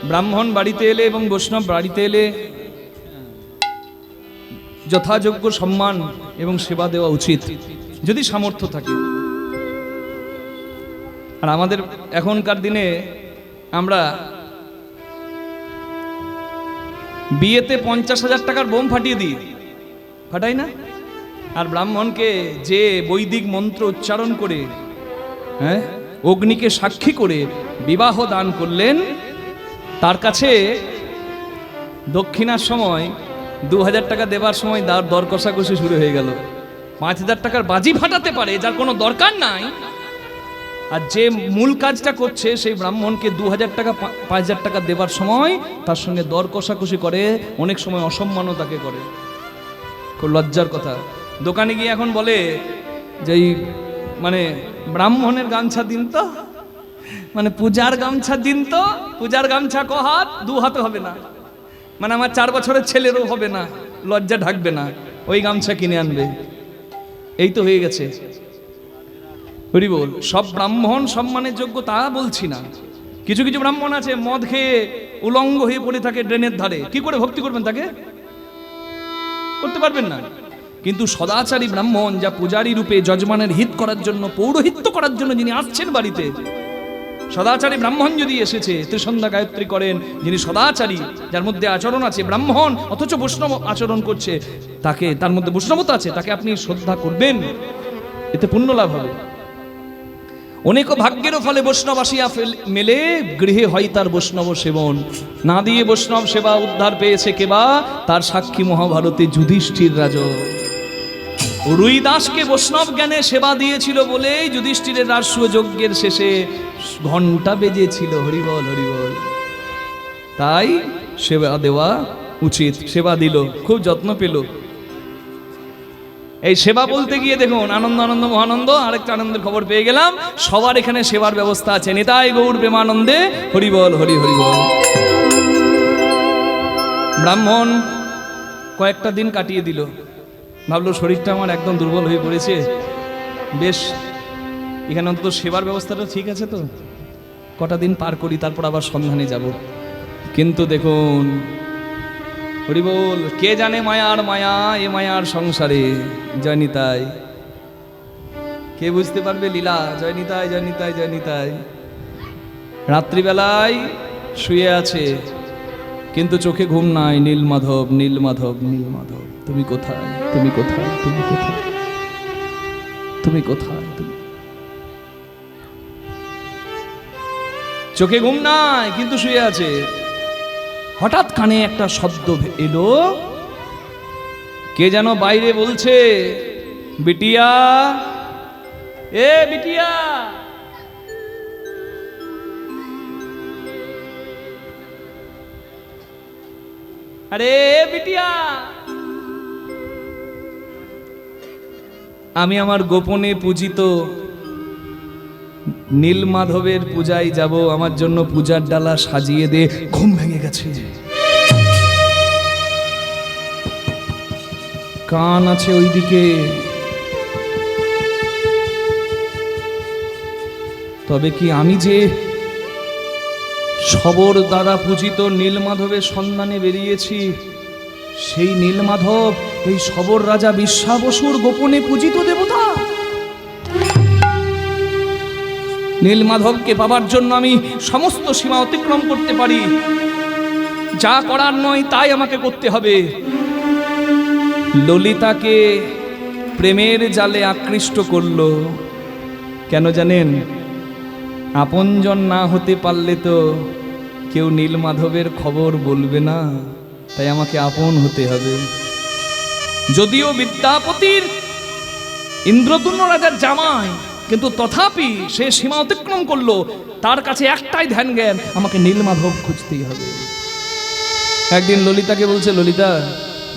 ব্রাহ্মণ বাড়িতে এলে এবং বৈষ্ণব বাড়িতে এলে যথাযোগ্য সম্মান এবং সেবা দেওয়া উচিত, যদি সামর্থ্য থাকে। আর আমাদের এখনকার দিনে আমরা বিয়েতে 50,000 টাকার বোম ফাটিয়ে দিই, ফাটাই না? আর ব্রাহ্মণকে যে বৈদিক মন্ত্র উচ্চারণ করে, হ্যাঁ, অগ্নিকে সাক্ষী করে বিবাহ দান করলেন, তার কাছে দক্ষিণার সময় 2,000 টাকা দেবার সময় দর কষাকষি শুরু হয়ে গেল। 5,000 টাকার বাজি ফাটাতে পারে, যার কোনো দরকার নাই, আর যে মূল কাজটা করছে সেই ব্রাহ্মণকে 2,000 টাকা 5,000 টাকা দেবার সময় তার সঙ্গে দর কষাকষি করে, অনেক সময় অসম্মানও তাকে করে। খুব লজ্জার কথা। দোকানে গিয়ে এখন বলে যে মানে ব্রাহ্মণের গামছা দিন তো, মানে পূজার গামছা দিন তো, পূজার গামছা ক হাত? 2 হাতে হবে না, মানে আমার 4 বছরের ছেলেরও হবে না, লজ্জা ঢাকবে না, ওই গামছা কিনে আনবে। এই তো হয়ে গেছে। হরি বল। সব ব্রাহ্মণ সম্মানের যোগ্য তা বলছি না। কিছু কিছু ব্রাহ্মণ আছে মদ খেয়ে উলঙ্গ হয়ে পড়ে থাকে ড্রেনের ধারে, কি করে ভক্তি করবেন? তাকে করতে পারবেন না। কিন্তু সদাচারী ব্রাহ্মণ, যা পূজারী রূপে যজমানের হিত করার জন্য, পৌরোহিত্য করার জন্য যিনি আসছেন বাড়িতে, সদাচারী ব্রাহ্মণ যদি এসেছে, ত্রিসন্ধ্যা গায়ত্রী করেন, যিনি সদাচারী, যার মধ্যে আচরণ আছে ব্রাহ্মণ অথচ বৈষ্ণব আচরণ করছে, তাকে, তার মধ্যে বৈষ্ণবতা আছে, তাকে আপনি শ্রদ্ধা করবেন, এতে পুণ্য লাভ হবে। অনেক ভাগ্যের ফলে বৈষ্ণব আসিয়া মেলে, গৃহে হয় তার বৈষ্ণব সেবন। না দিয়ে বৈষ্ণব সেবা উদ্ধার পেয়েছে কেবা, তার সাক্ষী মহাভারতে যুধিষ্ঠির রাজা। রুই দাসকে বৈষ্ণব জ্ঞানে সেবা দিয়েছিল বলে যুধিষ্ঠিরের রাজস্ব যজ্ঞের শেষে ঘণ্টা বেজেছিল। হরিবল হরিবল। তাই সেবা দেওয়া উচিত। সেবা দিল, খুব যত্ন পেল। এই সেবা বলতে গিয়ে দেখুন, আনন্দ আনন্দ মহানন্দ, আরেকটা আনন্দের খবর পেয়ে গেলাম, সবার এখানে সেবার ব্যবস্থা আছে। নিতাই গৌর প্রেমানন্দে হরিবল হরি হরিবল। ব্রাহ্মণ কয়েকটা দিন কাটিয়ে দিল, ভাবলো শরীরটা আমার একদম দুর্বল হয়ে পড়েছে, বেশ এখানে অন্তত সেবার ব্যবস্থাটা ঠিক আছে তো, কটা দিন পার করি, তারপর আবার সন্ধানে যাব। কিন্তু দেখুন, হরিবল, কে জানে মায়ার মায়া, এ মায়ার সংসারে, জয় নিতাই। কে বুঝতে পারবে লীলা? জয় নিতাই, জয় নিতাই, জয় নিতাই। রাত্রিবেলায় শুয়ে আছে, কিন্তু চোখে ঘুম নাই। নীল মাধব, নীল মাধব, নীল মাধব, তুমি কোথায়, তুমি কোথায়, তুমি কোথায়, তুমি কোথায়, তুমি। চোখে ঘুম নাই, কিন্তু শুয়ে আছে। হঠাৎ কানে একটা শব্দ এলো, কে যেন বাইরে বলছে, বিটিয়া, এ বিটিয়া। আরে বিটিয়া, আমি আমার গোপনে পূজিত নীল মাধবের পূজায় যাব, আমার জন্য পূজার ডালা সাজিয়ে দে। ঘুম ভেঙে গেছে, কান আছে ওইদিকে, তবে কি আমি যে সবর দ্বারা পূজিত নীল মাধবের সন্ধানে বেরিয়েছি, সেই নীল মাধব এই সবর রাজা বিশ্বাবসুর গোপনে পূজিত দেবতা? নীল মাধবকে পাবার জন্য আমি সমস্ত সীমা অতিক্রম করতে পারি, যা করার নয় তাই আমাকে করতে হবে। ললিতাকে প্রেমের জালে আকৃষ্ট করল, কেন জানেন? আপনজন না হতে পারলে তো কেউ নীল মাধবের খবর বলবে না, তাই আমাকে আপন হতে হবে। যদিও বিদ্যাপতির ইন্দ্রদুম্ন রাজার জামাই, কিন্তু তথাপি সে সীমা অতিক্রম করলো। তার কাছে একটাই ধ্যান জ্ঞান, আমাকে নীল মাধব খুঁজতেই হবে। একদিন ললিতাকে বলছে, ললিতা,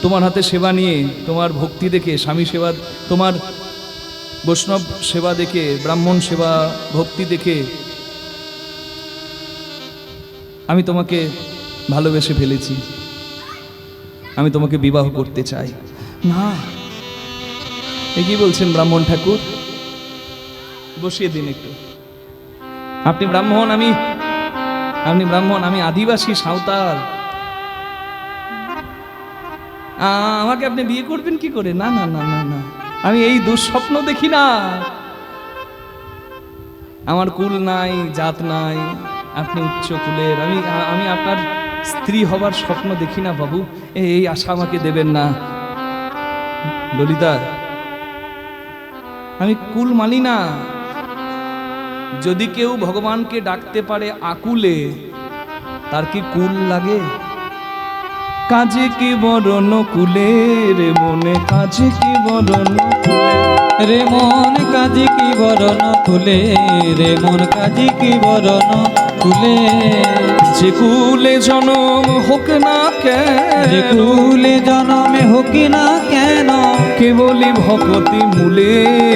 তোমার হাতে সেবা নিয়ে, তোমার ভক্তি দেখে, স্বামী সেবা, তোমার বৈষ্ণব সেবা দেখে, ব্রাহ্মণ সেবা ভক্তি দেখে আমি তোমাকে ভালোবেসে ফেলেছি, আমি তোমাকে বিবাহ করতে চাই। না, এ কি বলছেন ব্রাহ্মণ ঠাকুর? বসিয়ে দিন একটু। আপনি ব্রাহ্মণ, আপনি ব্রাহ্মণ, আমি আদিবাসী সাঁওতাল, আমাকে আপনি বিয়ে করবেন কি করে? না না না না না, আমি এই দুঃস্বপ্ন দেখি না। আমার কুল নাই, জাত নাই, আপনি উচ্চ কুলের, আমি আপনার স্ত্রী হবার স্বপ্ন দেখি না বাবু, এই আশা আমাকে দেবেন না। ললিতা, আমি কুল মানি না। যদি কেউ ভগবানকে ডাকতে পারে আকুলে, তার কি কুল লাগে? কাজে কি বরণ কুলে রে মনে, কাজে কি বরণ রে মন কাজে কি বরণ কুলে, রে মন কাজে কি বরণ কুলে। যে কুলে জনম হোক না কেন, যে কুলে জনমে হোক না কেন, কেবলি ভকতি মূলে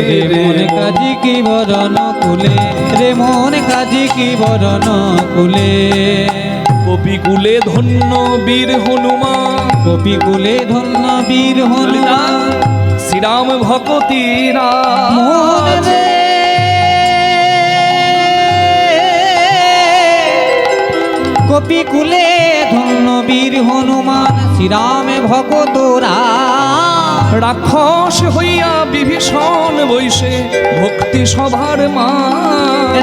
রে মন কাজে কি বরণ কুলে, রে মন কাজে কি বরণ কুলে। কপি কুলে ধন্য বীর হনুমান, কপি কুলে ধন্য বীর হনুমান, শ্রীরাম ভকতি মোহন রে। কপি কুলে ধন্য বীর হনুমান, শ্রীরাম ভকতরা। রাক্ষস হইয়া বিভীষণ বৈশে ভক্তি সভার মা,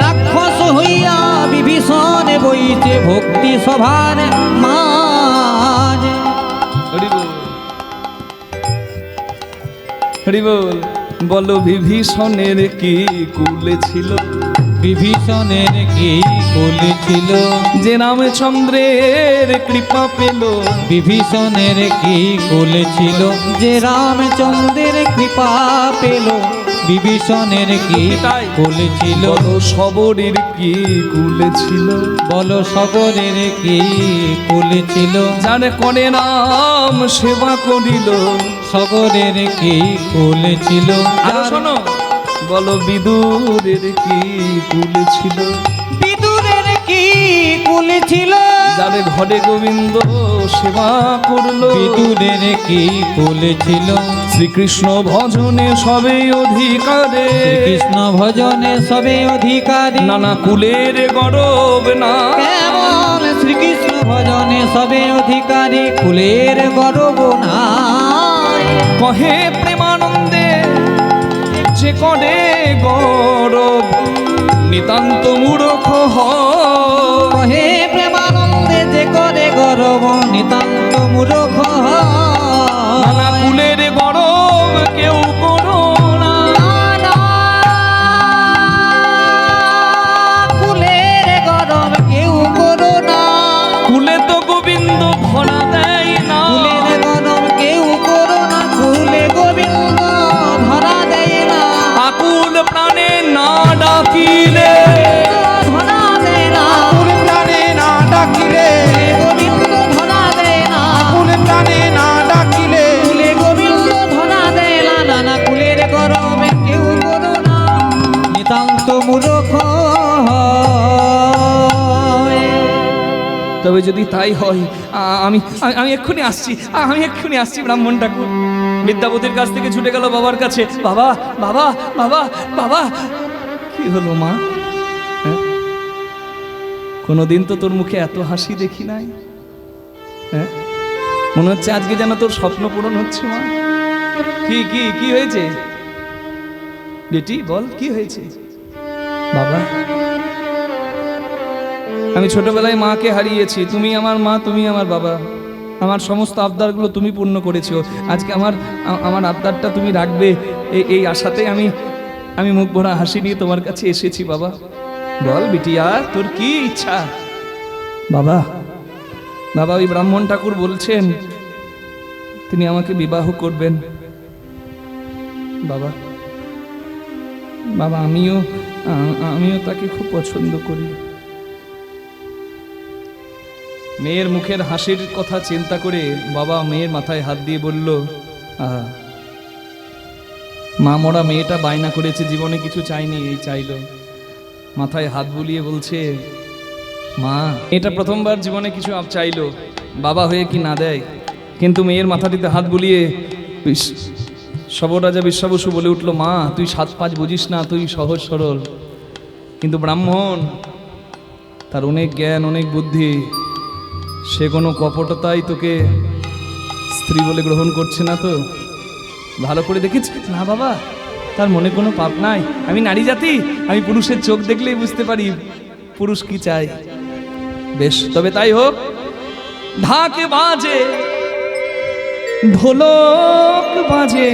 রাক্ষস হইয়া বিভীষণ বইছে ভক্তি সভার মাঝ। হরি বল। বলো বিভীষণের কি কুলে ছিল, বিভীষণের কি কুল ছিল, যে রামচন্দ্রের কৃপা পেল। বিভীষণের কি কুল ছিল, যে রামচন্দ্রের কৃপা পেল। বিভীষণের কি কুল ছিল, বলো সবরের কি কুলে ছিল, বলো সবরের কি কুল ছিল, যার করে রাম সেবা করিল। সবরের কি কুল ছিল। আরো শোনো, বলো বিদুরের কি কুলে ছিল, বিদুরের কি কুল ছিল, যার ঘরে গোবিন্দ সেবা করলো। বিদুরের কি কুল ছিল, শ্রীকৃষ্ণ ভজনে সবে অধিকারে, কৃষ্ণ ভজনে সবে অধিকারী। নানা কুলের গরব না, কেমন শ্রীকৃষ্ণ ভজনে সবে অধিকারী, কুলের গর্ব নাই। কহে প্রেমানন্দে যে করে গরব, নিতান্ত মূর্খ হয়। কহে প্রেমানন্দে যে করে গর্ব, নিতান্ত মূর্খ নানা হয়। কুলের গরব কেউ করো না, কুলের গরব কেউ করো না, কুলে তো গোবিন্দ ভরা দেয় না। কুলের গরব কেউ করো না, কুলে গোবিন্দ ধরা দেয় না। আকুল প্রাণে না ডাকিলে, ধরা দেয় না, আকুল প্রাণে না ডাকিলে, গোবিন্দ ধরা দেয় না। আকুল প্রাণে না ডাকিলে, কুলে গোবিন্দ ধরা দেয় না, নানা কুলের গরব কেউ করো না, নিতান্ত মূর্খ হয়। তবে যদি তাই হয়, আমি আমি এক্ষুনি আসছি, আমি এক্ষুনি আসছি। ব্রাহ্মণ ঠাকুর বিদ্যাপতির কাছ থেকে ছুটে গেল বাবার কাছে। বাবা বাবা বাবা বাবা, কি হলো মা? হ্যাঁ? কোনোদিন তো তোর মুখে এত হাসি দেখি নাই। হ্যাঁ, মনে হচ্ছে আজকে যেন তোর স্বপ্ন পূরণ হচ্ছে মা। কি কি কি হয়েছে বেটি, বল কি হয়েছে? বাবা, আমি ছোটবেলায় মাকে হারিয়েছি, তুমি আমার মা, তুমি আমার বাবা। আমার সমস্ত আবদারগুলো তুমি পূর্ণ করেছো। আজকে আমার আবদারটা তুমি রাখবে, এই আশাতে আমি মুখ ভরা হাসি নিয়ে তোমার কাছে এসেছি। বাবা বল বিটিয়া, তোর কি ইচ্ছা? বাবা বাবা, ওই ব্রাহ্মণ ঠাকুর বলছেন তিনি আমাকে বিবাহ করবেন। বাবা বাবা, আমিও তাকে খুব পছন্দ করি। মেয়ের মুখের হাসির কথা চিন্তা করে বাবা মেয়ের মাথায় হাত দিয়ে বলল, আহা, মা মরা মেয়েটা বায়না করেছে, জীবনে কিছু চাইনি, এই চাইলো। মাথায় হাত বুলিয়ে বলছে, মা এটা প্রথমবার জীবনে কিছু চাইলো, বাবা হয়ে কি না দেয়? কিন্তু মেয়ের মাথাটিতে হাত বুলিয়ে সবরাজা বিশ্বাবসু বলে উঠল, মা তুই 7-5 বুঝিস না, তুই সহজ সরল। কিন্তু ব্রাহ্মণ তার অনেক জ্ঞান অনেক বুদ্ধি, সে কোনো কপটতাই তোকে স্ত্রী বলে গ্রহণ করছে না তো? ভালো করে দেখিস না বাবা, তার মনে কোনো পাপ নাই। আমি নারী জাতি, আমি পুরুষের চোখ দেখলেই বুঝতে পারি পুরুষ কি চায়। বেশ, তবে তাই হোক। ঢাকে বাজে ঢোলক বাজে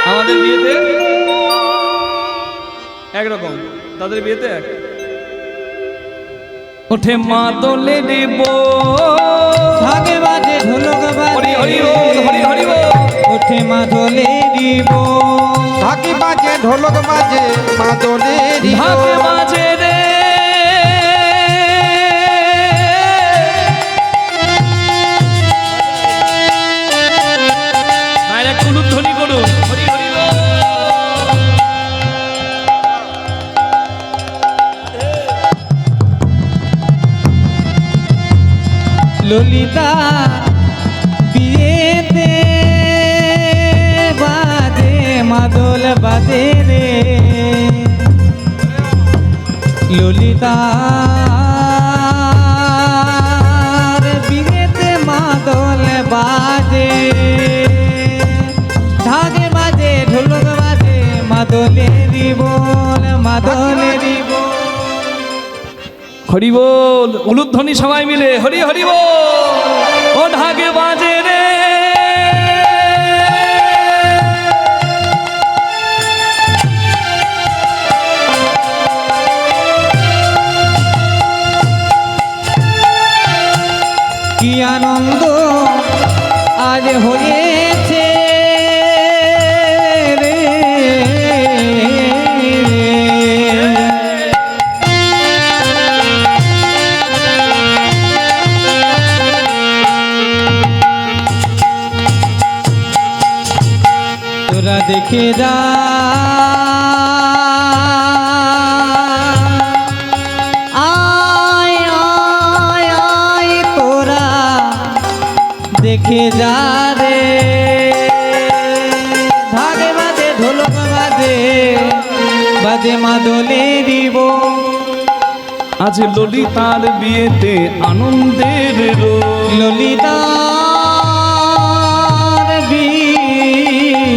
আমাদের বিয়েতে একরকম, তাদের বিয়েতে এক। ওঠে মাদলে দেব, ঢাকে বাজে ঢোলক হরি বাজে, হরি বল, হরি হরি বল। ওঠে মাদলে দিব, ঢাকি বাজে ঢোলক বাজে মাদলে ঢাকে বাজে রে ভাইরা, কুলুধ্বনি করুন, হরি হরি বল। ললিতা বিয়েতে বাজে মাদল বাজে রে, ললিতা বিয়েতে মাদল বাজে, ঢাকে বাজে ঢোলক বাজে মাদলে দিব, মাদলে দিব। হরি বল, উলুধ্বনি সবাই মিলে, হরি হরি বল। ও ঢাকে বাজে রে কি আনন্দ আজ হয়েছে রে, তোরা দেখে যা আয় আয় আয়, তোরা দেখে যা রে, ঢাকে বাজে ঢোলক বাজে বাজে মাদলে দিব। আজ ললিতার বিয়েতে আনন্দের রোল, ললিতার বিয়েতে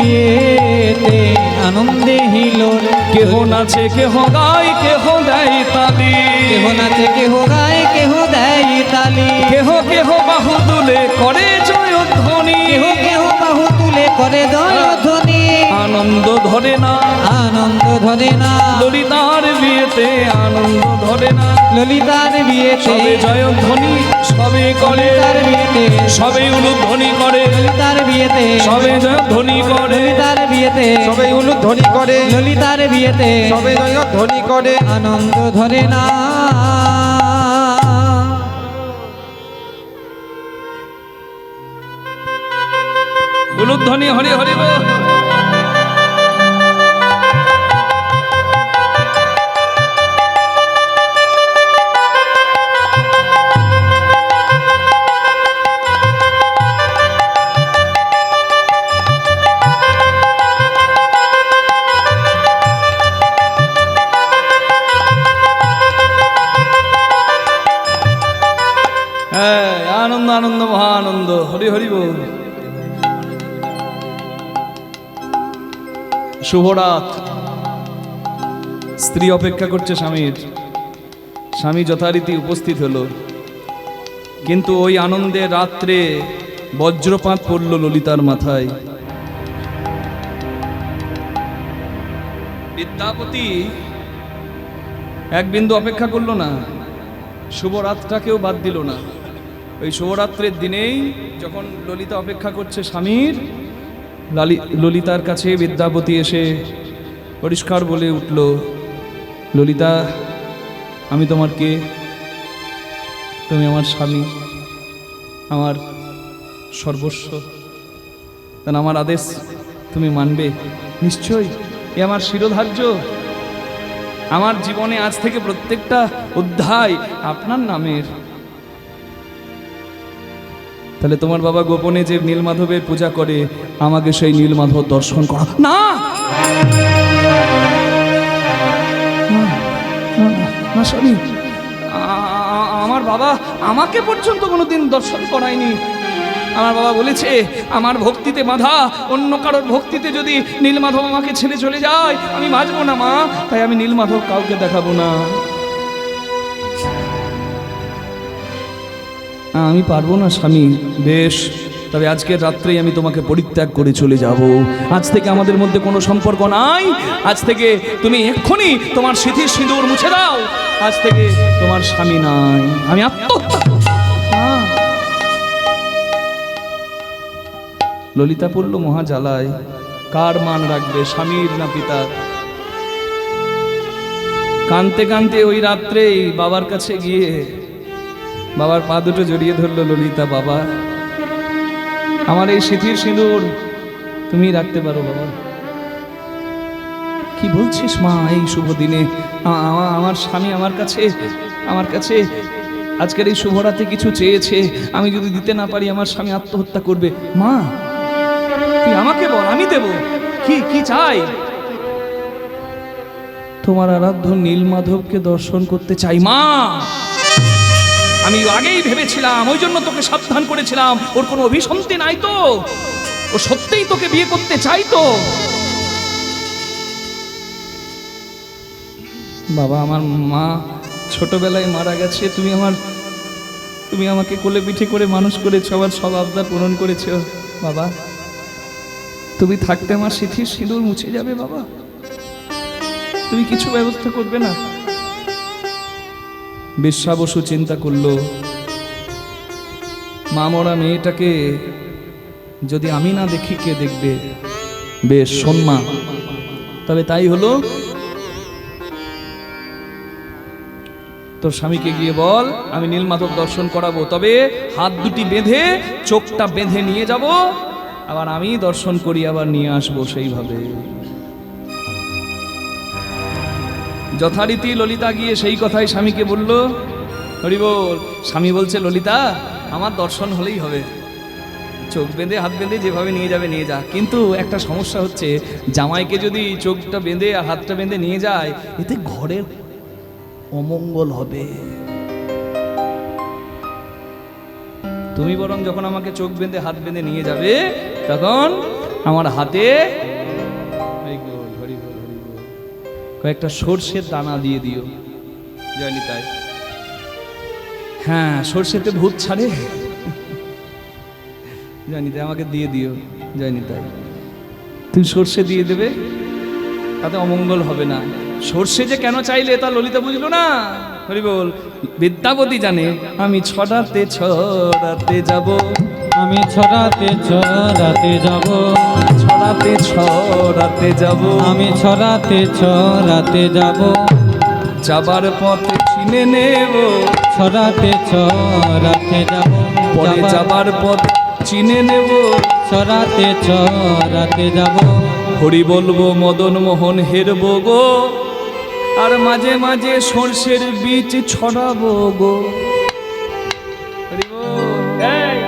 আনন্দে হিলোর, কেহ নাচে কেহ গায় কেহ দেয় তালি, কেহ নাচে কেহ গায় কেহ দেয় তালি, কেহ কেহ বাহু তুলে করে জয়ধ্বনি, কেহ কেহ বাহু তুলে করে জয়ধ্বনি। আনন্দ ধরে না, আনন্দ ধরে না, ললিতার বিয়েতে আনন্দ ধরে না। ললিতার বিয়েতে সবে জয়ধ্বনি সবে করে, ললিতার বিয়েতে সবে উলুধ্বনি করে, ললিতার বিয়েতে সবে জয়ধ্বনি করে, ললিতার বিয়েতে সবাই উলুধ্বনি করে, ললিতার বিয়েতে সবাই ধ্বনি করে। আনন্দ ধরে না। উলুধ্বনি হরি হরি বল। হ্যাঁ, আনন্দ আনন্দ মহা আনন্দ, হরি হরি বল। শুভরাত। স্ত্রী অপেক্ষা করছে স্বামীর, স্বামী যথারীতি উপস্থিত হলো, কিন্তু ওই আনন্দের রাত্রে বজ্রপাত পড়ল ললিতার মাথায়। বিদ্যাপতি এক বিন্দু অপেক্ষা করলো না, শুভরাতটাকেও বাদ দিল না। ওই শুভরাত্রের দিনেই যখন ললিতা অপেক্ষা করছে স্বামীর, ললিতার কাছে বিদ্যাপতি এসে পরিষ্কার বলে উঠল, ললিতা, আমি তোমার কে? তুমি আমার স্বামী, আমার সর্বস্ব, তাই আমার আদেশ তুমি মানবে নিশ্চয়ই। এ আমার শিরোধার্য, আমার জীবনে আজ থেকে প্রত্যেকটা অধ্যায় আপনার নামের। তাহলে তোমার বাবা গোপনে যে নীলমাধবের পূজা করে, আমাকে সেই নীলমাধব দর্শন করা। না, না স্বামী, আমার বাবা আমাকে পর্যন্ত কোনোদিন দর্শন করায়নি। আমার বাবা বলেছে আমার ভক্তিতে বাধা, অন্য কারোর ভক্তিতে যদি নীলমাধব আমাকে ছেড়ে চলে যায় আমি বাঁচবো না মা, তাই আমি নীলমাধব কাউকে দেখাবো না। আমি পারবো না স্বামী। বেশ, তবে আজকের রাত্রেই আমি তোমাকে পরিত্যাগ করে চলে যাব। আজ থেকে আমাদের মধ্যে কোনো সম্পর্ক নাই। আজ থেকে তুমি এক্ষুনি তোমার স্মৃতির সিঁদুর মুছে দাও। আজ থেকে তোমার স্বামী নাই, আমি আত্মহত্যা করব। ললিতা পড়ল মহা জ্বালায়। কার মান রাখবে, স্বামীর না পিতার? কানতে কানতে ওই রাত্রেই বাবার কাছে গিয়ে বাবার পা দুটো জড়িয়ে ধরলো ললিতা। বাবা, আমার এই স্মৃতির সিঁদুর তুমি রাখতে পারো বাবা। কি বলছিস মা, এই শুভ দিনে আমার স্বামী আমার কাছে আজকের এই শুভরাতে কিছু চেয়েছে, আমি যদি দিতে না পারি আমার স্বামী আত্মহত্যা করবে। মা, তুই আমাকে বল, আমি দেব। কি চাই? তোমার আরাধ্য নীলমাধবকে দর্শন করতে চাই মা। আমি আগেই ভেবেছিলাম, ওই জন্য তোকে সাবধান করেছিলাম, ওর কোনো অভিসন্ধি নাই তো, ও সত্যিই তোকে বিয়ে করতে চাই তো। বাবা, আমার মা ছোটবেলায় মারা গেছে, তুমি আমাকে কোলে পিঠে করে মানুষ করেছো, আমার সব আবদার পূরণ করেছো। বাবা, তুমি থাকতে আমার স্মৃতির সিঁদুর মুছে যাবে বাবা, তুমি কিছু ব্যবস্থা করবে না? বিশ্বা বসু চিন্তা করলো, মা মরা মেয়েটাকে যদি আমি না দেখি কে দেখবে? বেশ, শোন মা, তবে তাই হলো, তোর স্বামীকে গিয়ে বল আমি নীলমাধব দর্শন করাবো, তবে হাত দুটি বেঁধে চোখটা বেঁধে নিয়ে যাব, আবার আমি দর্শন করি আবার নিয়ে আসবো সেইভাবে। যথারীতি ললিতা গিয়ে সেই কথাই স্বামীকে বলল। হরি বল। স্বামী বলছে, ললিতা আমার দর্শন হলেই হবে, চোখ বেঁধে হাত বেঁধে যেভাবে নিয়ে যাবে নিয়ে যা, কিন্তু একটা সমস্যা হচ্ছে, জামাইকে যদি চোখটা বেঁধে আর হাতটা বেঁধে নিয়ে যায় এতে ঘরের অমঙ্গল হবে। তুমি বরং যখন আমাকে চোখ বেঁধে হাত বেঁধে নিয়ে যাবে তখন আমার হাতে কয়েকটা সর্ষের দানা দিয়ে দিও। জানি তাই, হ্যাঁ, সর্ষেতে ভূত ছাড়ে, জানি তাই, আমাকে দিয়ে দিও। জানি তাই, তুমি সর্ষে দিয়ে দেবে, তাতে অমঙ্গল হবে না। সর্ষে যে কেন চাইলে তা ললিতা বুঝলো না। হরি বল। বিদ্যাপতি জানে, আমি ছড়াতে ছড়াতে যাব, আমি ছড়াতে ছড়াতে যাব, ছড়াতে ছড়াতে যাব, আমি ছড়াতে ছড়াতে যাব, যাবার পথে চিনে নেব, ছড়াতে ছড়াতে যাব, পরে যাবার পথ চিনে নেব, ছড়াতে ছড়াতে যাব, হরি বলবো মদন মোহন হেরবো গো, আর মাঝে মাঝে সর্ষের বীজ ছড়াবো গো। হরি বল। এই,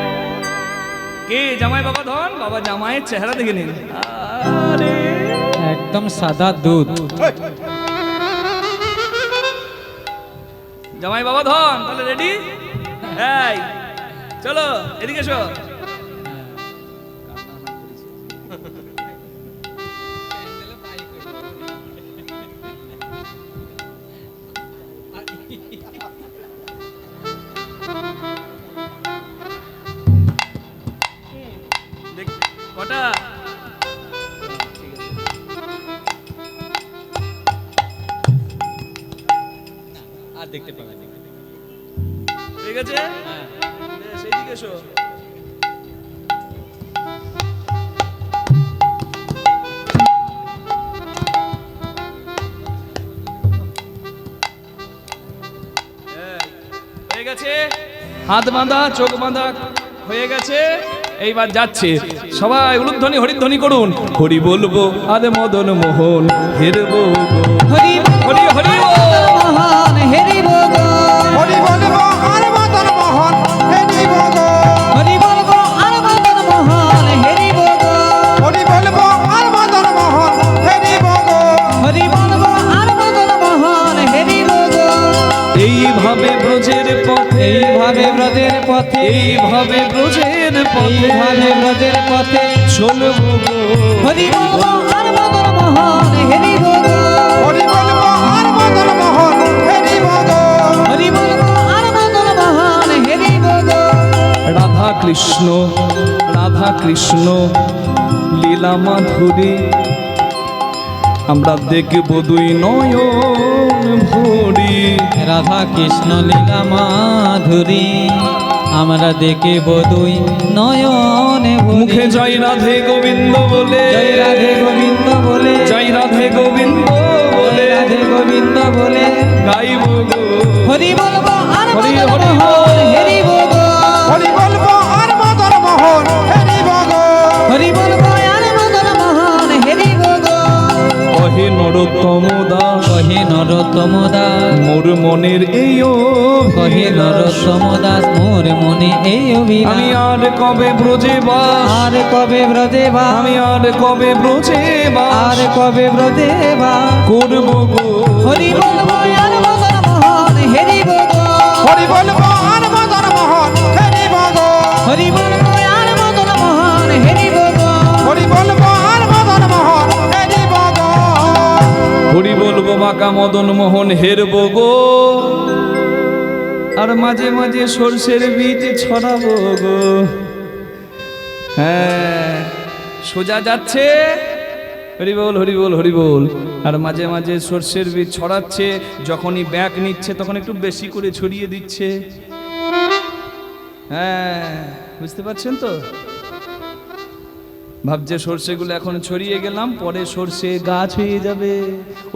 কে জামাই বাবা ধন? বাবা জামাইয়ের চেহারা দেখে নিন, আরে একদম সাদা দুধ। জামাই বাবা ধন, তাহলে রেডি? এই চলো এদিকে এসো। কটা? আর দেখতে পাবে, ঠিক আছে, সেই দিকে এসো। হয়ে গেছে, হাত বাঁধা চোখ বাঁধা হয়ে গেছে, এইবার যাচ্ছে। সবাই উলুধ্বনি হরিধ্বনি করুন। হরি বলবো আদে মদন মোহন হেরবো গো, হরি হরি হরি মোহন হেরিব গো, হরি বলবো আর মদন মোহন হেরিব গো, হরি বলবো আর মদন মোহন হেরিব গো, হরি বলবো আর মদন মোহন হেরিব গো, হরি বলবো আর মদন মোহন হেরিব গো, এইভাবে ব্রজের পথে, এইভাবে ব্রজের পথে, এইভাবে ব্রজের পথে, এইভাবে ব্রজের পথে চলবো গো। হরি বল আর মদন মোহন হরি বল, হরি বলবো আর মদন মোহন হরি বল। হরি বল আর মদন মোহন হরি বল। রাধা কৃষ্ণ, রাধা কৃষ্ণ লীলা মাধুরী আমরা দেখব দুই নয়ন ভরি। রাধা কৃষ্ণ লীলা মাধুরী আমরা দেখিব দুই নয়নে ভরি। মুখে জয় রাধে গোবিন্দ বলে, জয় রাধে গোবিন্দ বলে, জয় রাধে গোবিন্দ জয় বলে রাধে গোবিন্দ বলে গাইব গো। হরি বলবো আর হরি মদন হরি মোহন হরি বল, হরি বলবো আর মদন মোহন হরি বল। হরি বলবো আর মদন মোহন হরি বল। কহে নরোত্তম দাস, কহে নরোত্তম দাস, মোর মনের এই কহে অভিলাষ। নরোত্তম দাস মোর মনে এই অভিলাষ। আমি আর কবে ব্রজে বাস, আর কবে ব্রজে বাস, আমি আর কবে ব্রজে বাস আর কবে ব্রজে বাস করব গো। হরি বলবো আর মদন মোহন হরি বল, হরি বলবো আর মদন মোহন হরি বল। হরি বলবো আর মদন মোহন হরি বল। হরি বলবো আর মদন মোহন হরি বল। হরি বলবো বাঁকা মদন মোহন হেরবো গো। আর মাঝে মাঝে সর্ষের বীজ ছড়াবো গো। হ্যাঁ, সোজা যাচ্ছে হরি বল হরি বল হরি বল, আর মাঝে মাঝে সর্ষের বীজ ছড়াচ্ছে। যখনই ব্যাগ নিচ্ছে তখন একটু বেশি করে ছড়িয়ে দিচ্ছে। হ্যাঁ, বুঝতে পারছেন তো? ভাবছে সর্ষেগুলো এখন ছড়িয়ে গেলাম, পরে সর্ষে গাছ হয়ে যাবে।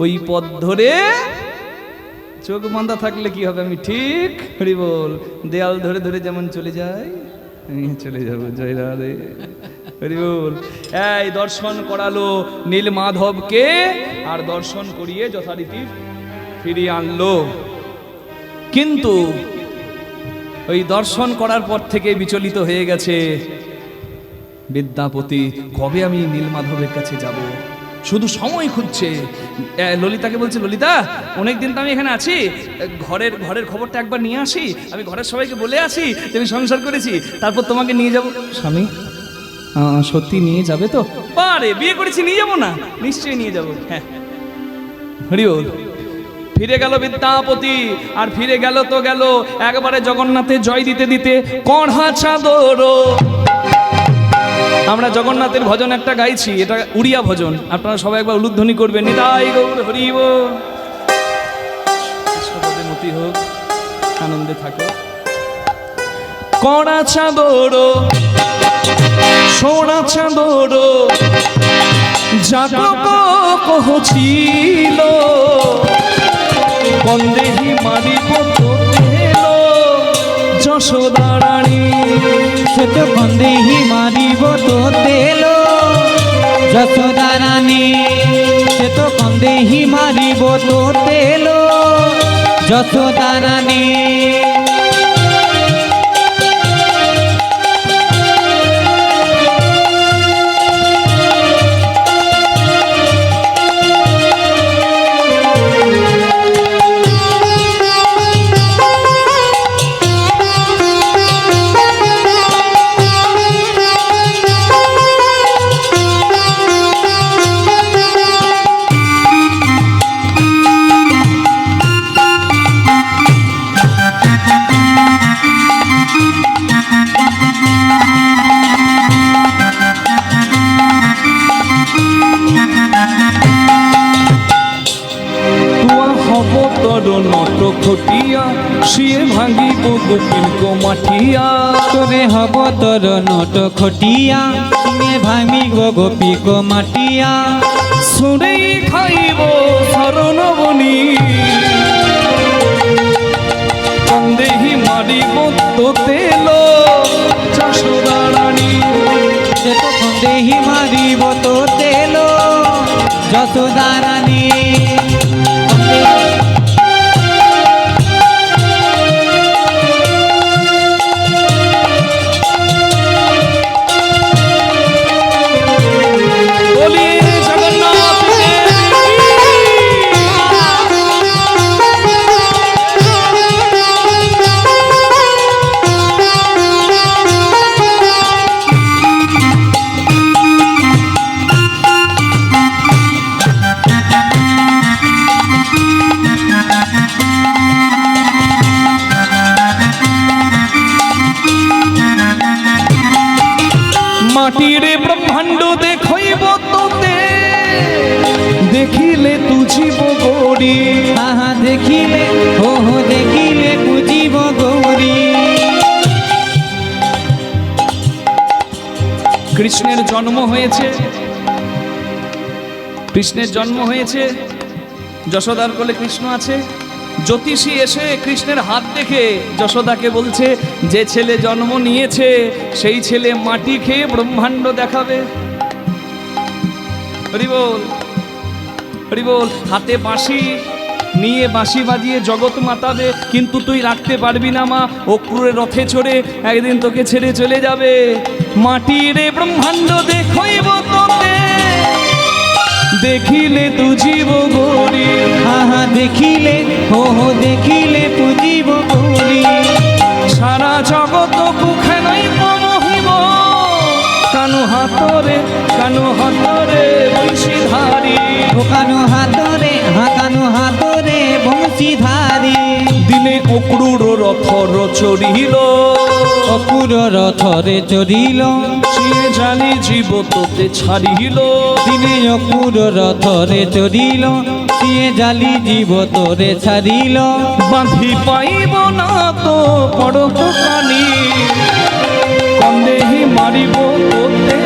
ওই পথ ধরে চোখ বাঁধা থাকলে কি হবে? আমি ঠিক হরি বল দেয়াল ধরে ধরে যেমন চলে যাই, আমি চলে যাব। জয় রাধে হরি বল। এই দর্শন করালো নীল মাধবকে, আর দর্শন করিয়ে যথারীতি ফিরিয়ে আনলো। কিন্তু ওই দর্শন করার পর থেকে বিচলিত হয়ে গেছে বিদ্যাপতি। কবে আমি নীলমাধবের কাছে যাব? শুধু সময় খুঁজছে। ললিতাকে বলছে, ললিতা অনেকদিন তো আমি এখানে আছি, ঘরের ঘরের খবরটা একবার নিয়ে আসি, আমি ঘরের সবাইকে বলে আসি যে আমি সংসার করেছি, তারপর তোমাকে নিয়ে যাব। স্বামী সত্যি নিয়ে যাবে তো? আরে বিয়ে করেছি, নিয়ে যাবো না? নিশ্চয়ই নিয়ে যাব। হ্যাঁ হরি বল। ফিরে গেল বিদ্যাপতি, আর ফিরে গেল তো গেল, একবারে জগন্নাথের জয় দিতে দিতে কড়া চাদর। আমরা জগন্নাথের ভজন একটা গাইছি, এটা উড়িয়া ভজন, আপনারা সবাই একবার উলুধ্বনি করবেন। নিতাই গৌর হরি বল। ঈশ্বরের মতি হোক, আনন্দে থাকো। কড়া চাদর সোনা চাদর জাগক কহছিল, কন্দেহি মারিব তোতেল যশোদা রানী। সে তো কন্দেহি মারিব তো তেল যশোদা রানী, সে তো কন্দেহি মারিব তো তেল যশোদা রানী। নট খটিয়া শিয়ে ভাঙিব গোপিন মাঠিয়া। তোরে হব তোর নট খটিয়া, সিংহে ভাঙিব গোপী গো মাটিয়া। সুরে খাইব শরণবনি, কন্দেহি মারিব তো তেল যশোদা রানী। সে তো কন্দেহি মারিব তো তেল যশোদা রানী। মাটির ব্রহ্মাণ্ড দেখইব তোতে, দেখিলে তুজিব গৌরী। আহা দেখিলে ও দেখিলে বুঝিব গৌরী। কৃষ্ণের জন্ম হয়েছে, কৃষ্ণের জন্ম হয়েছে, যশোদার কোলে কৃষ্ণ আছে। জ্যোতিষী এসে কৃষ্ণের হাত দেখে যশোদাকে বলছে, যে ছেলে জন্ম নিয়েছে সেই ছেলে মাটি খেয়ে ব্রহ্মাণ্ড দেখাবে। হরি বল, হরি বল। হাতে বাঁশি নিয়ে বাঁশি বাজিয়ে জগৎ মাতাবে, কিন্তু তুই রাখতে পারবি না মা। অক্রুরের রথে চড়ে একদিন তোকে ছেড়ে চলে যাবে। মাটির ব্রহ্মাণ্ড দেখইব তোতে, দেখিলে তুজিব গৌরী। আহা দেখিলে ও দেখিলে বুঝিব গৌরী। সারা জগৎ কুখে নাই মহিব, কানু হাতরে কানু হাতরে বংশীধারী। ও কানু হাতরে বংশীধারী। দিনে অক্রুর রথর চড়িল, অকুর রথরে চড়িল। সে জানি জীব তোতে ছাড়িল। দিনে অকুর রথরে চড়িল, সিয়ে জালি জীব তোরে ছাড়িল। বাঁধি পাইব না তো পড়ত কানি, কন্দেহি মারিব তোতে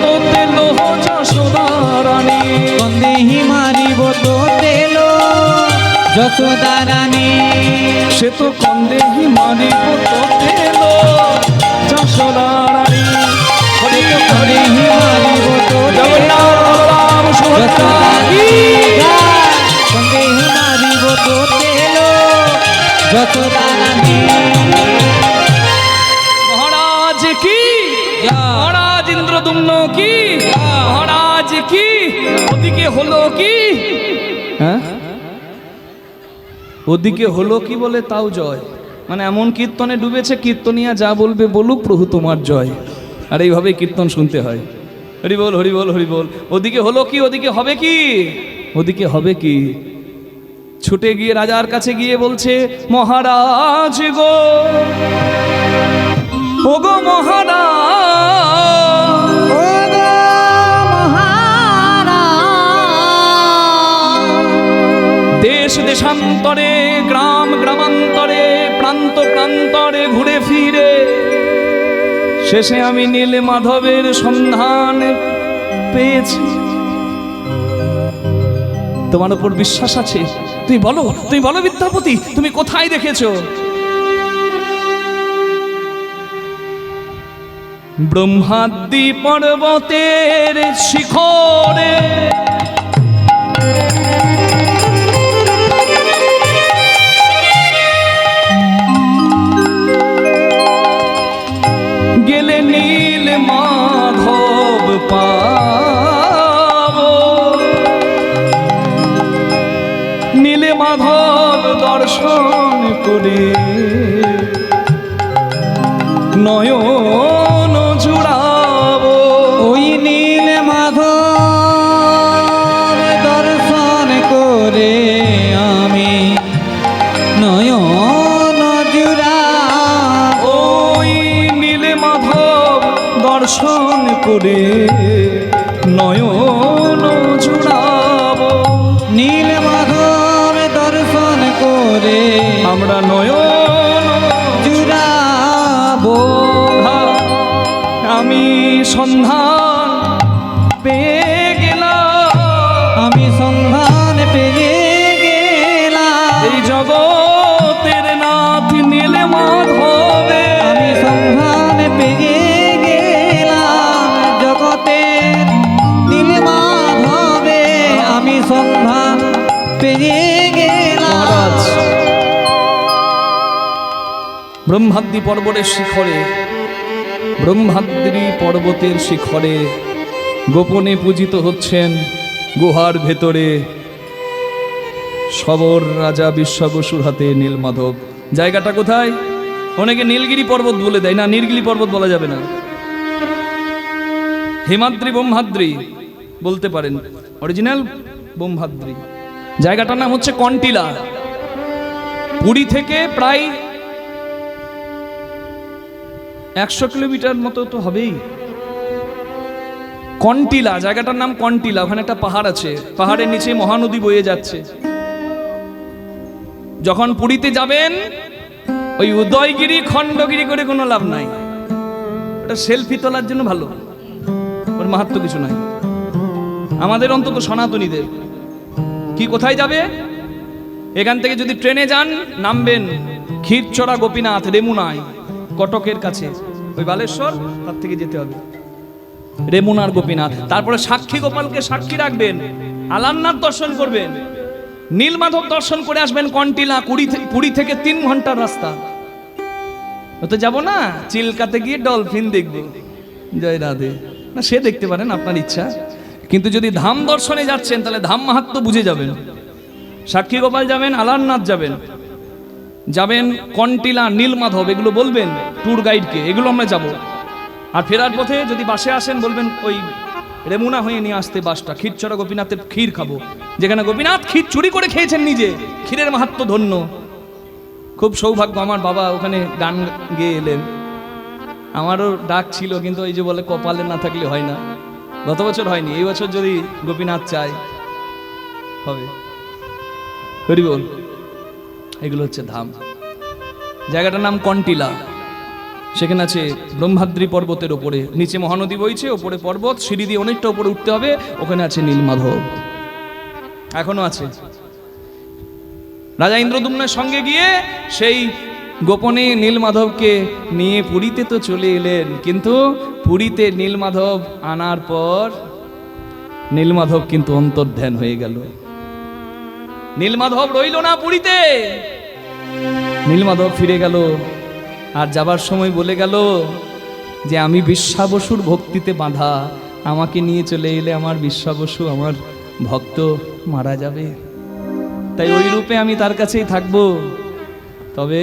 তোতে লোহ যশোদা রানী। সন্দেহি মারিব তোতে লো যশোদা রানী। সে তো কন্দেহি মারিব তোতে লোহ যশোদা রানী। হরি হরি সন্দেহি মারিব তোতে লো জগন্নাথ সুভদ্রা কি? সন্দেহি মারিব তোতে লো যশোদা রানী। মহারাজ কি, মহারাজ ইন্দ্রদুম্ন কি, মহারাজ কি। ওদিকে হলো কি, হ্যাঁ ওদিকে হলো কি বলে তাও জয়। মানে এমন কীর্তনে ডুবেছে, কীর্তনিয়া যা বলবে বলুক, প্রভু তোমার জয়। আর এইভাবেই কীর্তন শুনতে হয়। হরি বল, হরি বল, হরি বল। ওদিকে হলো কি, ওদিকে হবে কি, ওদিকে হবে কি। ছুটে গিয়ে রাজার কাছে গিয়ে বলছে, মহারাজ গো, ও গো মহারাজ, ও গো মহারাজ। দেশ দেশান্তরে গ্রাম গ্রামান্তরে প্রান্ত প্রান্তরে ঘুরে ফিরে শেষে আমি নীল মাধবের সন্ধান পেয়েছি। তোমার উপর বিশ্বাস আছে, তুমি বলো, তুমি বলো বিদ্যাপতি, তুমি কোথায় দেখেছো? ব্রহ্মাদ্রি পর্বতের শিখরে গেলে নীল মাধব পাবো, নীল মাধব দর্শন করে নয়ন জুড়াবো। ওই নীল মাধব দর্শন করে আমি নয়ন জুড়াবো। ওই নীল মাধব দর্শন করে নয়ন জুড়াবো। নীল মাধব দর্শন করে আমরা নয়ন জুড়াবো। আমি সন্ধান পেয়ে গেলাম, আমি সন্ধান পেয়ে গেলাম। এই জগতের নাথ নীল মাধবে। আমি সন্ধান পেয়ে গেলাম জগতের নীল মাধবে। আমি সন্ধান পেয়ে গেলাম। মহারাজ, ব্রহ্মাদ্রি পর্বতের শিখরে, ব্রহ্মাদ্রি পর্বতের শিখরে গোপনে পূজিত হচ্ছেন গুহার ভেতরে সবর রাজা বিশ্বাবসুর হাতে নীলমাধব। জায়গাটা কোথায়? অনেকে নীলগিরি পর্বত বলে দেয়, না নীলগিরি পর্বত বলা যাবে না, হিমাদ্রি ব্রহ্মাদ্রি বলতে পারেন, অরিজিনাল ব্রহ্মাদ্রি। জায়গাটার নাম হচ্ছে কন্টিলা। পুরী থেকে প্রায় 100 কিলোমিটার মতো তো হবেই, কন্টিলা, জায়গাটার নাম কন্টিলা। ওখানে একটা পাহাড় আছে, পাহাড়ের নিচে মহানদী বয়ে যাচ্ছে। যখন পুরীতে যাবেন ওই উদয়গিরি খণ্ডগিরি করে কোনো লাভ নাই, ওটা সেলফি তোলার জন্য ভালো, ওর মাহাত্ম্য কিছু নাই। আমাদের অন্তত সনাতনীদের কি কোথায় যাবে? এখান থেকে যদি ট্রেনে যান, নামবেন ক্ষীরচড়া গোপীনাথ রেমুনায়, কটকের কাছে, ওই বালেশ্বর, তার থেকে যেতে হবে রেমুনার গোপীনাথ। তারপরে সাক্ষী গোপালকে সাক্ষী রাখবেন, আলারনাথ দর্শন করবেন, নীলমাধব দর্শন করে আসবেন কন্টিলা। পুরী থেকে 3 ঘন্টার রাস্তা। ওতে যাব না, চিল্কাতে গিয়ে ডলফিন দেখবো, জয় রাধে, না সে দেখতে পারেন আপনার ইচ্ছা, কিন্তু যদি ধাম দর্শনে যাচ্ছেন তাহলে ধাম মাহাত্ম্য বুঝে যাবেন। সাক্ষী গোপাল যাবেন, আলারনাথ যাবেন, যাবেন কন্টিলা, নীলমাধব, এগুলো বলবেন ট্যুর গাইডকে, এগুলো আমরা যাব। আর ফেরার পথে যদি বাসে আসেন বলবেন ওই রেমুনা হয়ে নিয়ে আসতে বাসটা, ক্ষীরচড়া গোপীনাথের ক্ষীর খাবো, যেখানে গোপীনাথ ক্ষীর চুরি করে খেয়েছেন নিজে, ক্ষীরের মাহাত্ম্য ধন্য। খুব সৌভাগ্য, আমার বাবা ওখানে গান গেয়ে এলেন, আমারও ডাক ছিল, কিন্তু ওই যে বলে কপালে না থাকলে হয় না। গত বছর হয়নি, এই বছর যদি গোপীনাথ চায় হবে। হরি বল। এগুলো হচ্ছে ধাম। জায়গাটার নাম কন্টিলা, সেখানে আছে ব্রহ্মাদ্রি পর্বতের ওপরে, নিচে মহানদী বইছে, ওপরে পর্বত, সিঁড়ি দিয়ে অনেকটা উপরে উঠতে হবে, ওখানে আছে নীলমাধব, এখনো আছে। রাজা ইন্দ্রদুম্নের সঙ্গে গিয়ে সেই গোপনে নীলমাধবকে নিয়ে পুরীতে তো চলে এলেন, কিন্তু পুরীতে নীলমাধব আনার পর নীলমাধব কিন্তু অন্তর্ধান হয়ে গেল। নীলমাধব রইল না পুরীতে, নীলমাধব ফিরে গেল, আর যাবার সময় বলে গেল যে আমি বিশ্বাবসুর ভক্তিতে বাঁধা, আমাকে নিয়ে চলে এলে আমার বিশ্বাবসু, আমার ভক্ত মারা যাবে, তাই ওই রূপে আমি তার কাছেই থাকবো। তবে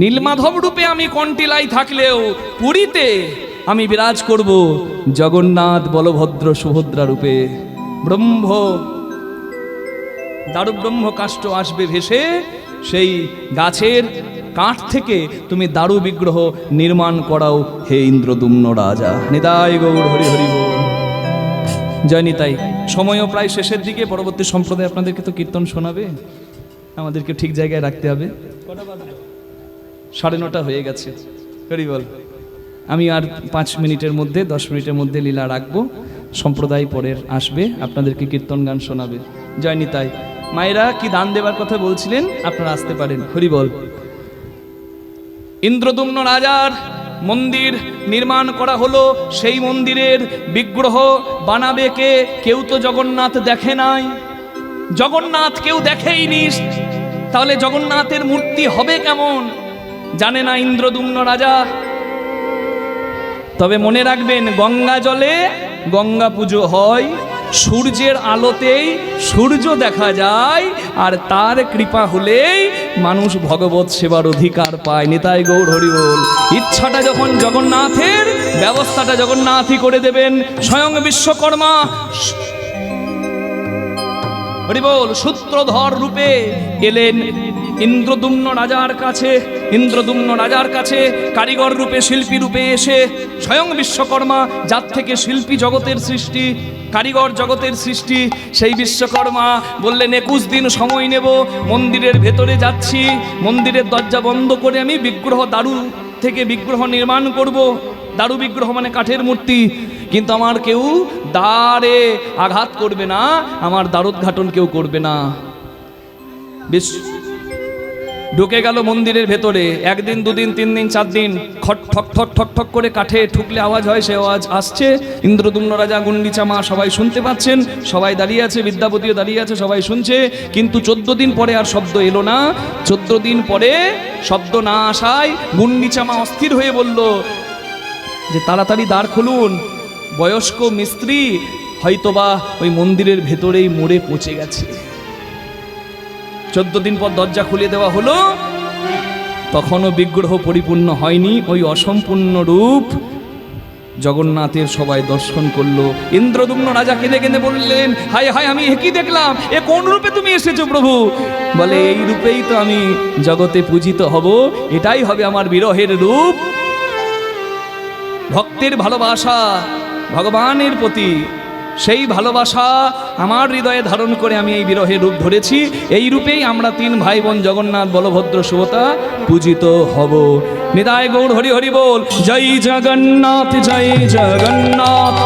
নীলমাধব রূপে আমি কন্টিলাই থাকলেও পুরীতে আমি বিরাজ করব জগন্নাথ, বলভদ্র, সুভদ্রা রূপে। দারু ব্রহ্ম কাষ্ঠ আসবে ভেসে, সেই গাছের কাঠ থেকে তুমি দারু বিগ্রহ নির্মাণ করাও হে ইন্দ্রদুম্ন রাজা। নিতাই গৌর হরি হরি বল। জয় নিতাই। সময়ও প্রায় শেষের দিকে, পরবর্তী সম্প্রদায় আপনাদেরকে তো কীর্তন শোনাবে, আমাদেরকে ঠিক জায়গায় রাখতে হবে। 9:30 হয়ে গেছে, হরি বল। আমি আর 5 মিনিটের মধ্যে, 10 মিনিটের মধ্যে লীলা রাখবো, সম্প্রদায় পরের আসবে, আপনাদেরকে কীর্তন গান শোনাবে। জয় নিতাই। মায়েরা কি দান দেবার কথা বলছিলেন, আপনারা আসতে পারেন, হরি বল। ইন্দ্রদুম্ন রাজার মন্দির নির্মাণ করা হলো, সেই মন্দিরের বিগ্রহ বানাবে কে? কেউ তো জগন্নাথ দেখে নাই, জগন্নাথ কেউ দেখেইনি, তাহলে জগন্নাথের মূর্তি হবে কেমন? জানে না ইন্দ্রদুম্ন রাজা। তবে মনে রাখবেন, গঙ্গা জলে গঙ্গা পুজো হয়, সূর্যের আলোতেই সূর্য দেখা যায়, আর তার কৃপা হলেই মানুষ ভগবত সেবার অধিকার পায়। নিতাই গৌর হরি বল। ইচ্ছাটা যখন জগন্নাথের, ব্যবস্থাটা জগন্নাথই করে দেবেন। স্বয়ং বিশ্বকর্মা হরি বল সূত্রধর রূপে এলেন ইন্দ্রদুম্ন রাজার কাছে। ইন্দ্রদুম্ন রাজার কাছে কারিগর রূপে, শিল্পী রূপে এসে স্বয়ং বিশ্বকর্মা, যার থেকে শিল্পী জগতের সৃষ্টি, কারিগর জগতের সৃষ্টি, সেই বিশ্বকর্মা বললেন 21 দিন সময় নেব, মন্দিরের ভেতরে যাচ্ছি, মন্দিরের দরজা বন্ধ করে আমি বিগ্রহ, দারু থেকে বিগ্রহ নির্মাণ করব। দারু বিগ্রহ মানে কাঠের মূর্তি, কিন্তু আমার কেউ দ্বারে আঘাত করবে না, আমার দ্বারোদ্ঘাটন কেউ করবে না। ঢুকে গেল মন্দিরের ভেতরে। 1 দিন 2 দিন 3 দিন 4 দিন খট ঠক ঠক ঠক ঠক করে কাঠে ঠুকলে আওয়াজ হয়, সে আওয়াজ আসছে। ইন্দ্রদুম্ন রাজা, গুন্ডিচা মা সবাই শুনতে পাচ্ছেন, সবাই দাঁড়িয়ে আছে, বিদ্যাপতিও দাঁড়িয়ে আছে, সবাই শুনছে। কিন্তু 14 দিন পরে আর শব্দ এলো না। 14 দিন পরে শব্দ না আসায় গুন্ডিচা মা অস্থির হয়ে বলল যে তাড়াতাড়ি দ্বার খুলুন, বয়স্ক মিস্ত্রি হয়তোবা ওই মন্দিরের ভেতরেই মরে পচে গেছে। 14 দিন পর দরজা খুলে দেওয়া হলো, তখনও বিগ্রহ পরিপূর্ণ হয়নি, ওই অসম্পূর্ণ রূপ জগন্নাথের সবাই দর্শন করলো। ইন্দ্রদুম্ন রাজা কেঁদে কেঁদে বললেন, হায় হায়, আমি কি দেখলাম, এ কোন রূপে তুমি এসেছো প্রভু? বলে, এই রূপেই তো আমি জগতে পূজিত হব, এটাই হবে আমার বিরহের রূপ। ভক্তের ভালোবাসা, ভগবানের প্রতি সেই ভালোবাসা আমার হৃদয়ে ধারণ করে আমি এই বিরহের রূপ ধরেছি। এই রূপেই আমরা তিন ভাই বোন জগন্নাথ বলভদ্র সুভদ্রা পূজিত হব। নিতাই গৌর হরি হরি বল। জয় জগন্নাথ জয় জগন্নাথ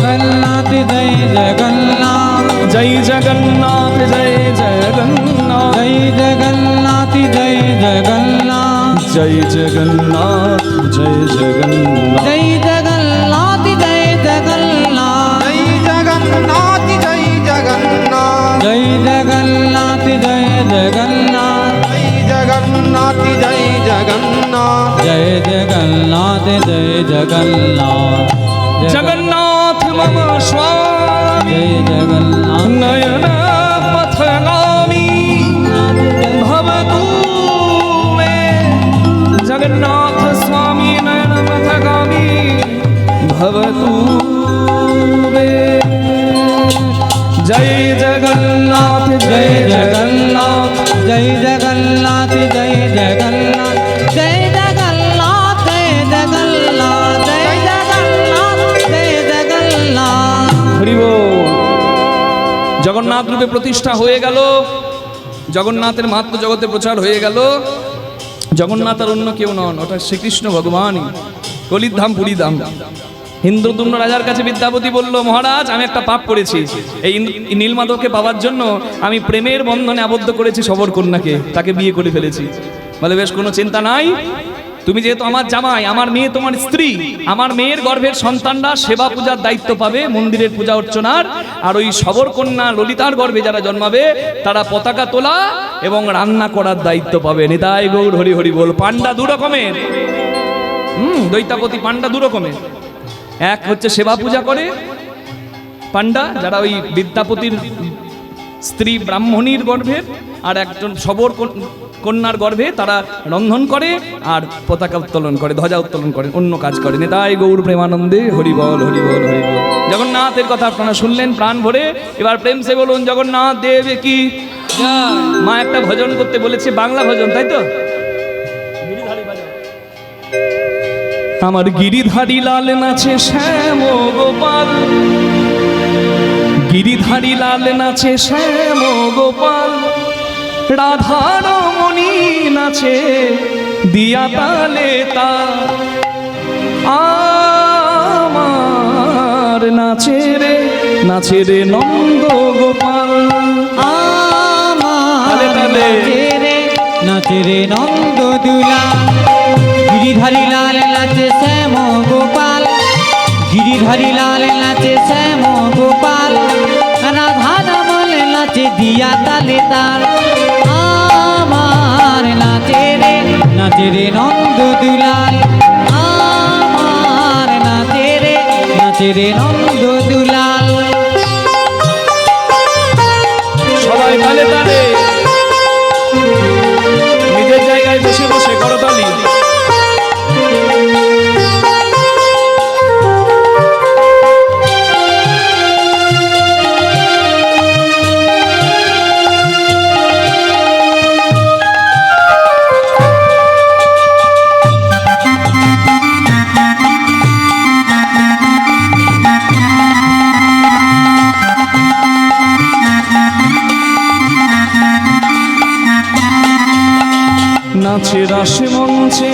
জগন্নাথ জয় জগন্নাথ, জয় জগন্নাথ জয় জগন্নাথ, জয় জগন্নাথ জয় জগন্নাথ, জয় জগন্নাথ জয় জগন্নাথ, জয় জগন্নাথ জয় জগন্নাথ, জয় জগন্নাথ জয় জগন্নাথ, জয় জগন্নাথ জয় জগন্নাথ, জয় জগন্নাথ জয় জগন্নাথ, জয় জগন্নাথ জয় জগন্নাথ, জগন্নাথ মম স্বামী জয় জগন্নাথ নয়ন পথগামী ভবতু মে। জগন্নাথ স্বামী নয়ন পথগামী ভবতু মে। জয় জগন্নাথ জয় জগন্নাথ, জয় জগন্নাথ জয় জগন্নাথ, জয় জগন্নাথ জয় জগন্নাথ, জয় জগন্নাথ জয় জগন্নাথ। হরি বল। জগন্নাথ রূপে প্রতিষ্ঠা হয়ে গেল, জগন্নাথের মাহাত্ম্য জগতে প্রচার হয়ে গেল। জগন্নাথ আর অন্য কেউ নন, ওটা শ্রীকৃষ্ণ ভগবানই। কলির ধাম পুরী ধাম। ইন্দ্রদুম্ন রাজার কাছে বিদ্যাপতি বলল, মহারাজ আমি একটা পাপ করেছি, এই নীলমাধবকে পাওয়ার জন্য আমি প্রেমের বন্ধনে আবদ্ধ করেছি শবর কন্যাকে, তাকে বিয়ে করে ফেলেছি। বলে বেশ, কোনো চিন্তা নাই, তুমি যেহেতু আমার জামাই, আমার মেয়ে তোমার স্ত্রী, আমার মেয়ের গর্ভের সন্তানরা সেবা পূজার দায়িত্ব পাবে, মন্দিরের পূজা অর্চনার। আর ওই শবর কন্যা ললিতার গর্ভে যারা জন্মাবে তারা পতাকা তোলা এবং রান্না করার দায়িত্ব পাবে। নিতাই গৌর হরি হরি বল। পান্ডা দু রকমের, দৈতাপতি পান্ডা দু রকমের। এক হচ্ছে সেবা পূজা করে পান্ডা, যারা ওই বিদ্যাপতির স্ত্রী ব্রাহ্মণীর গর্ভে, আর একজন শবর কন্যার গর্ভে তারা রন্ধন করে আর পতাকা উত্তোলন করে, ধ্বজা উত্তোলন করে, অন্য কাজ করে। নিতাই গৌর প্রেমানন্দে হরি বল হরি বল হরি বল। জগন্নাথের কথা আপনারা শুনলেন প্রাণ ভরে, এবার প্রেম সে বলুন জগন্নাথ দেব কি। মা একটা ভজন করতে বলেছে, বাংলা ভজন, তাই তো? আমার গিরিধারী লাল নাচে শ্যাম গোপাল, গিরিধারী লাল নাচে শ্যাম গোপাল, রাধার মণি নাচে দিয়া তালে তা, আমার নাচে রে নন্দ গোপাল। আমার তালে। নাচে রে নন্দ দুলা, গিরিধারী লাল নাচে শ্যাম গোপাল, গিরিধারী লাল নাচে শ্যাম গোপাল, রাধা রমন নাচে দিয়া তালে তাল, আমার নাচে রে নন্দ দুলাল, আমার নাচে রে নন্দ দুলাল। সবাই তালে তালে নিজের জায়গায় বসে বসে করতালি। নাচে রাশি মঞ্চে,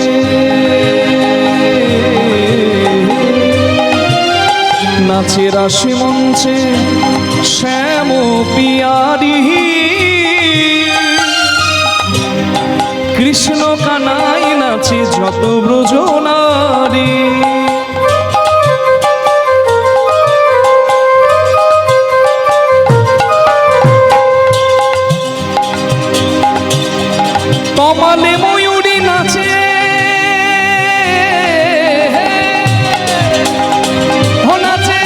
নাচে রাশি মঞ্চে শ্যাম পিয়ারি, কৃষ্ণ কানাই নাচে যত ব্রজ নারী। তমালে ময়ূরী নাচে, নাচে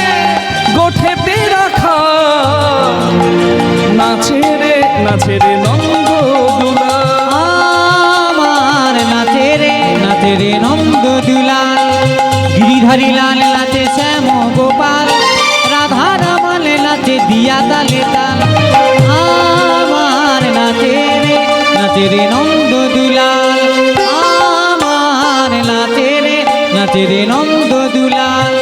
গোঠেতে রাখা, নাচে রে নন্দ দুলা, আমার নাচে রে নন্দ দুলাল, গিরিধারী লাল নাচে শ্যাম গোপাল, রাধা রমন নাচে দিয়া তালে তাল, আমার নাচে রে নন্দ দুলাল, আমার নাচে রে নন্দ দুলাল।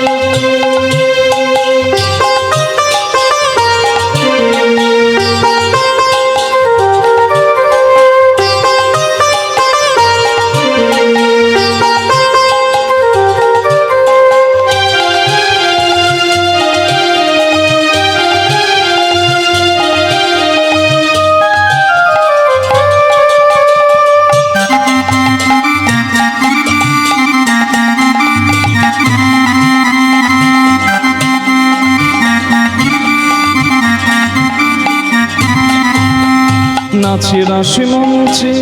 নাচে রাশি মঞ্চে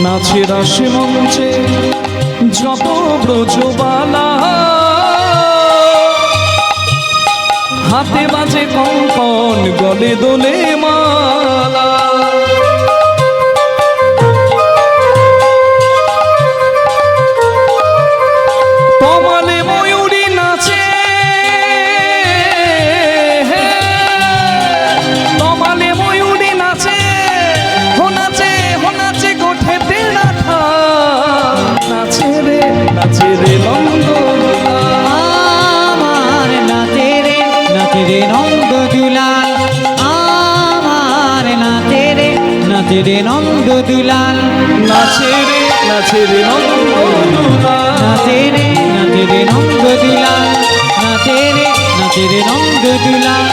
নাচে রাশি মঞ্চে যত ব্রজবালা হাতে বাজে কঙ্কন গলে দোলে মালা তমালে ময়ূরী নাচে তমালে ময়ূরী নাচে হো নাচে গোঠেতে রাখা নাচে রে নন্দ আমার নাচে রে নন্দ দুলাল আমার নাচে রে নন্দ দুলাল নাচে রে নন্দ নাচে রে নন্দ দুলাল নাচে রে নন্দ দুলাল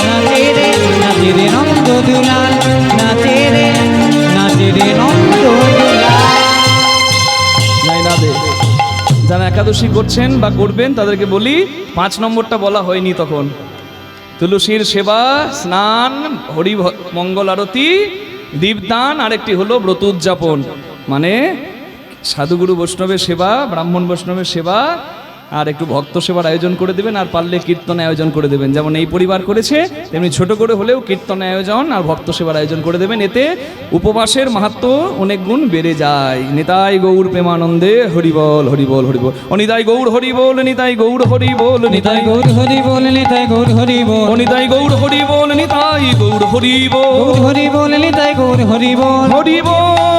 নাচে রে নন্দ দুলাল নাচে রে নন্দ দুলাল। নাই না দে যারা একাদশী করছেন বা করবেন তাদেরকে বলি 5 নম্বরটা বলা হয়নি তখন তুলসীর সেবা স্নান হরি মঙ্গল আরতি দীপদান আর একটি হলো ব্রত উদযাপন মানে সাধুগুরু বৈষ্ণবের সেবা ব্রাহ্মণ বৈষ্ণবের সেবা আর একটু ভক্ত সেবার আয়োজন করে দেবেন আর পারলে কীর্তন আয়োজন করে দেবেন যেমন এই পরিবার করেছে তেমনি ছোট করে হলেও কীর্তন আয়োজন আর ভক্ত সেবার আয়োজন করে দেবেন এতে উপবাসের মাহাত্ম্য অনেক গুণ বেড়ে যায় নিতাই গৌর প্রেমানন্দে হরিবল হরিবল হরিবল ও নিতাই গৌর হরিবল নিতাই গৌর হরিবল নিতাই গৌর হরি বল নিতাই গৌর হরি বল ও নিতাই গৌর হরিবল নিতাই গৌর হরিবল গৌর হরি বল নিতাই গৌর হরি বল হরিবল